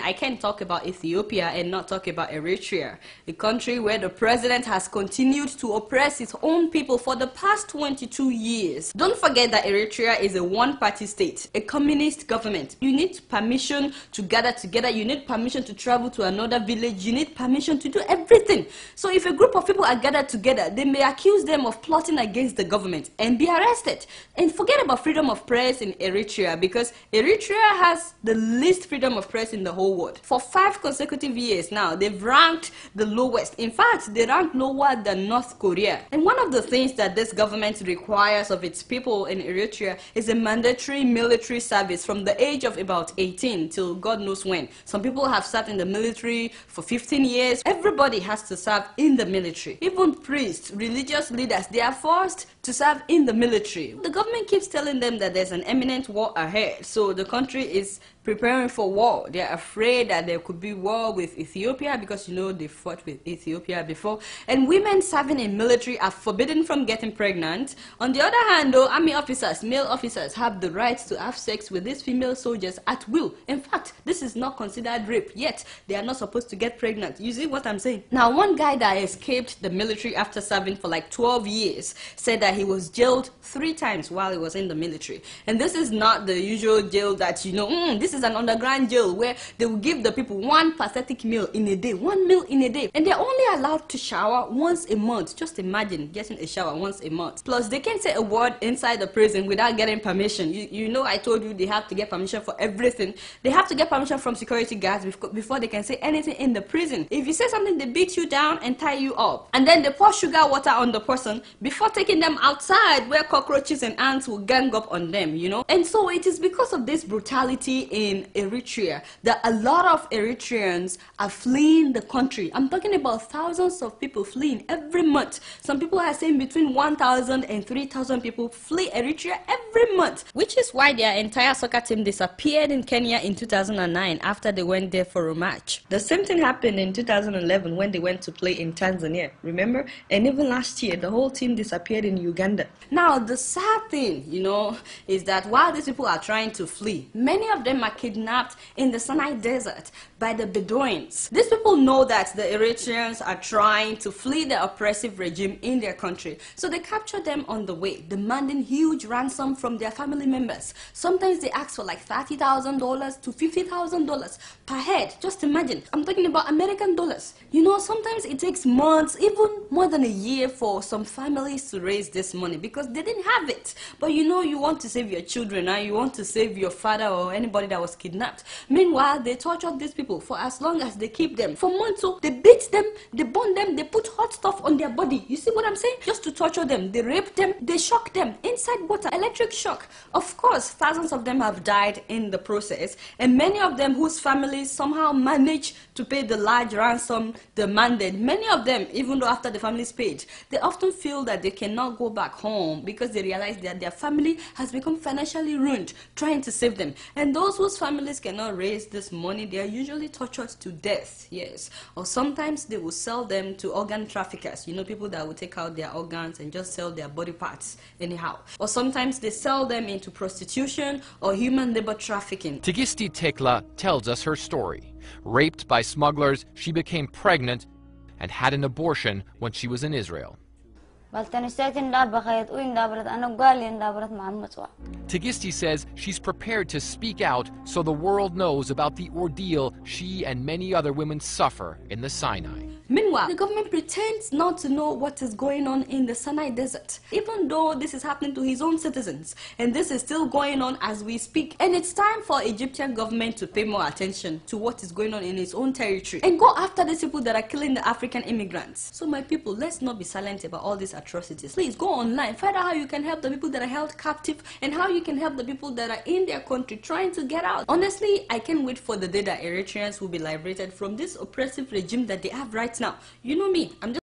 I can't talk about Ethiopia and not talk about Eritrea, a country where the president has continued to oppress its own people for the past 22 years. Don't forget that Eritrea is a one-party state, a communist government. You need permission to gather together, you need permission to travel to another village, you need permission to do everything. So if a group of people are gathered together, they may accuse them of plotting against the government and be arrested. And forget about freedom of press in Eritrea, because Eritrea has the least freedom of press in the whole world. For 5 consecutive years now, they've ranked the lowest. In fact, they rank lower than North Korea. And one of the things that this government requires of its people in Eritrea is a mandatory military service from the age of about 18 till God knows when. Some people have served in the military for 15 years. Everybody has to serve in the military. Even priests, religious leaders, they are forced to serve in the military. The government keeps telling them that there's an imminent war ahead, so the country is preparing for war. They're afraid that there could be war with Ethiopia because, you know, they fought with Ethiopia before. And women serving in military are forbidden from getting pregnant. On the other hand, though, army officers, male officers, have the right to have sex with these female soldiers at will. In fact, this is not considered rape, yet they are not supposed to get pregnant. You see what I'm saying? Now, one guy that escaped the military after serving for like 12 years said that he was jailed 3 times while he was in the military. And this is not the usual jail that, you know, this is an underground jail where they will give the people 1 pathetic meal in a day, 1 meal in a day, and they're only allowed to shower once a month. Just imagine getting a shower once a month. Plus, they can't say a word inside the prison without getting permission. You know, I told you they have to get permission for everything. They have to get permission from security guards before they can say anything in the prison. If you say something, they beat you down and tie you up, and then they pour sugar water on the person before taking them outside where cockroaches and ants will gang up on them, you know. And so it is because of this brutality in Eritrea that a lot of Eritreans are fleeing the country. I'm talking about thousands of people fleeing every month. Some people are saying between 1,000 and 3,000 people flee Eritrea every month, which is why their entire soccer team disappeared in Kenya in 2009 after they went there for a match. The same thing happened in 2011 when they went to play in Tanzania, remember? And even last year, the whole team disappeared in Uganda. Now, the sad thing, you know, is that while these people are trying to flee, many of them are kidnapped in the Sinai desert by the Bedouins. These people know that the Eritreans are trying to flee the oppressive regime in their country, so they capture them on the way, demanding huge ransom from their family members. Sometimes they ask for like $30,000 to $50,000 per head. Just imagine, I'm talking about American dollars. You know, sometimes it takes months, even more than a year, for some families to raise this money because they didn't have it. But you know, you want to save your children, and you want to save your father or anybody that was kidnapped. Meanwhile, they torture these people for as long as they keep them. For months, so they beat them, they burn them, they put hot stuff on their body. You see what I'm saying? Just to torture them. They rape them, they shock them inside water, electric shock. Of course, thousands of them have died in the process, and many of them whose families somehow managed to pay the large ransom demanded, many of them, even though after the families paid, they often feel that they cannot go back home because they realize that their family has become financially ruined trying to save them. And those whose families cannot raise this money, they are usually tortured to death, yes. Or sometimes they will sell them to organ traffickers, you know, people that will take out their organs and just sell their body parts anyhow. Or sometimes they sell them into prostitution or human labor trafficking. Tigisti Tekla tells us her story. Raped by smugglers, she became pregnant and had an abortion when she was in Israel. Tigisti says she's prepared to speak out so the world knows about the ordeal she and many other women suffer in the Sinai. Meanwhile, the government pretends not to know what is going on in the Sinai desert, even though this is happening to his own citizens. And this is still going on as we speak. And it's time for Egyptian government to pay more attention to what is going on in its own territory and go after these people that are killing the African immigrants. So my people, let's not be silent about all these atrocities. Please go online, find out how you can help the people that are held captive and how you can help the people that are in their country trying to get out. Honestly, I can't wait for the day that Eritreans will be liberated from this oppressive regime that they have right now. You know me, I'm just